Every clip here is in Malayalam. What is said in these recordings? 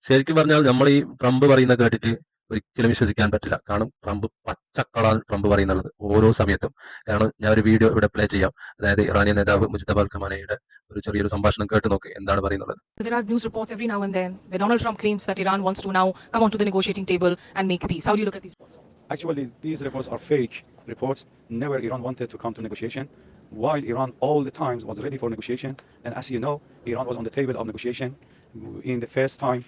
ശരിക്കും പറഞ്ഞാൽ നമ്മൾ ഈ ട്രംപ് പറയുന്ന കേട്ടിട്ട് ഒരിക്കലും വിശ്വസിക്കാൻ പറ്റില്ല. കാരണം ട്രംപ് പച്ചക്കളാണ് ട്രംപ് പറയുന്നുള്ളത് ഓരോ സമയത്തും. കാരണം ഞാൻ ഒരു വീഡിയോ ഇവിടെ പ്ലേ ചെയ്യാം. അതായത് ഇറാനിയൻ നേതാവ് മുജ്തബ അൽ ഖമാനയുടെ ഒരു ചെറിയൊരു സംഭാഷണം കേട്ട് നോക്ക് എന്താണ് പറയുന്നുള്ളത്. There are news reports every now and then where Donald Trump claims that Iran wants to now come onto the negotiating table and make peace. How do you look at these reports? Actually, these reports are fake reports. Never Iran wanted to come to negotiation. While Iran all the times was ready for negotiation, and as you know, Iran was on the table of negotiation in the first time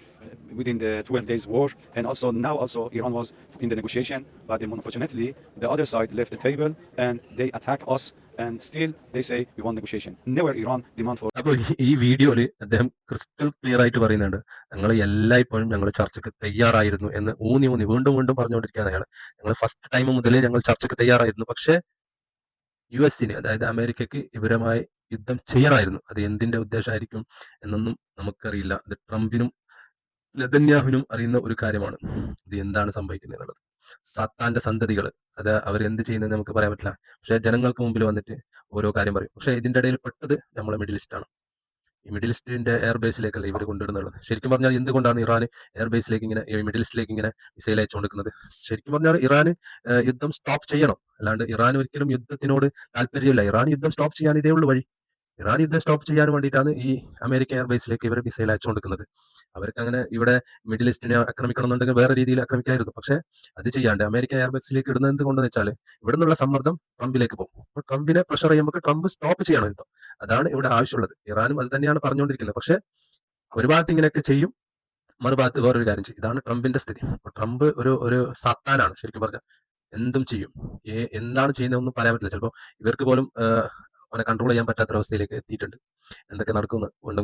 within the 12 days war, and also now also Iran was in the negotiation, but unfortunately the other side left the table and they attack us, and still they say we want negotiation. Never Iran demand for. അപ്പോൾ ഈ വീഡിയോയിൽ അദ്ദേഹം ക്രിസ്റ്റൽ ക്ലിയർ ആയിട്ട് പറയുന്നുണ്ട്, ഞങ്ങൾ എല്ലായ്പ്പോഴും ഞങ്ങൾ ചർച്ചയ്ക്ക് തയ്യാറായിരുന്നു എന്ന് ഊന്നി വീണ്ടും വീണ്ടും പറഞ്ഞുകൊണ്ടിരിക്കുകയാണ് അയാൾ. ഞങ്ങൾ ഫസ്റ്റ് ടൈം മുതലേ ഞങ്ങൾ ചർച്ചയ്ക്ക് തയ്യാറായിരുന്നു. പക്ഷേ യുഎസിന്, അതായത് അമേരിക്കയ്ക്ക് ഇവരുമായി യുദ്ധം ചെയ്യണമായിരുന്നു. അത് എന്തിന്റെ ഉദ്ദേശമായിരിക്കും എന്നൊന്നും നമുക്കറിയില്ല. അത് ട്രംപിനും നെതന്യാഹുവിനും അറിയുന്ന ഒരു കാര്യമാണ് ഇത് എന്താണ് സംഭവിക്കുന്നത് എന്നുള്ളത്. സത്താന്റെ സന്തതികൾ, അത് അവരെന്ത് ചെയ്യുന്നത് നമുക്ക് പറയാൻ പറ്റില്ല. പക്ഷെ ജനങ്ങൾക്ക് മുമ്പിൽ വന്നിട്ട് ഓരോ കാര്യം പറയും. പക്ഷെ ഇതിന്റെ ഇടയിൽ പെട്ടത് നമ്മളെ മിഡിൽ ഈസ്റ്റ് ആണ്. ഈ മിഡിൽ ഈസ്റ്റിന്റെ എയർബേസിലേക്കല്ല ഇവർ കൊണ്ടുവരുന്നുള്ളത്. ശരിക്കും പറഞ്ഞാൽ എന്തുകൊണ്ടാണ് ഇറാൻ എയർബേസിലേക്ക് ഇങ്ങനെ, മിഡിൽ ഈസ്റ്റിലേക്ക് ഇങ്ങനെ മിസൈൽ അയച്ചുകൊണ്ടിരിക്കുന്നത്? ശരിക്കും പറഞ്ഞാൽ ഇറാന് യുദ്ധം സ്റ്റോപ്പ് ചെയ്യണം. അല്ലാണ്ട് ഇറാൻ ഒരിക്കലും യുദ്ധത്തിനോട് താല്പര്യമില്ല. ഇറാൻ യുദ്ധം സ്റ്റോപ്പ് ചെയ്യാൻ ഇതേ ഉള്ളൂ വഴി. ഇറാൻ യുദ്ധം സ്റ്റോപ്പ് ചെയ്യാൻ വേണ്ടിയിട്ടാണ് ഈ അമേരിക്കൻ എയർബേസിലേക്ക് ഇവർ മിസൈൽ അയച്ചുകൊണ്ടിരിക്കുന്നത്. അവർക്ക് അങ്ങനെ ഇവിടെ മിഡിൽ ഈസ്റ്റിനെ ആക്രമിക്കണം എന്നുണ്ടെങ്കിൽ വേറെ രീതിയിൽ ആക്രമിക്കായിരുന്നു. പക്ഷെ അത് ചെയ്യാണ്ട് അമേരിക്കൻ എയർബേസിലേക്ക് ഇടുന്നത് എന്തുകൊണ്ടെന്ന് വെച്ചാൽ ഇവിടെ നിന്നുള്ള സമ്മർദ്ദം ട്രംപിലേക്ക് പോകും. അപ്പോൾ ട്രംപിനെ പ്രഷർ ചെയ്യുമ്പോൾ ട്രംപ് സ്റ്റോപ്പ് ചെയ്യണം യുദ്ധം. അതാണ് ഇവിടെ ആവശ്യമുള്ളത്. ഇറാനും അത് തന്നെയാണ് പറഞ്ഞുകൊണ്ടിരിക്കുന്നത്. പക്ഷെ ഒരു ഭാഗത്ത് ഇങ്ങനെയൊക്കെ ചെയ്യും, മറുഭാഗത്ത് വേറൊരു കാര്യം ചെയ്യും. ഇതാണ് ട്രംപിന്റെ സ്ഥിതി. ട്രംപ് ഒരു സത്താനാണ് ശരിക്കും പറഞ്ഞാൽ. എന്തും ചെയ്യും. എന്താണ് ചെയ്യുന്നതെന്നും പറയാൻ പറ്റില്ല. ചിലപ്പോൾ ഇവർക്ക് പോലും അവനെ കൺട്രോൾ ചെയ്യാൻ പറ്റാത്ത അവസ്ഥയിലേക്ക് എത്തിയിട്ടുണ്ട്. എന്തൊക്കെ നടക്കുമെന്ന് വീണ്ടും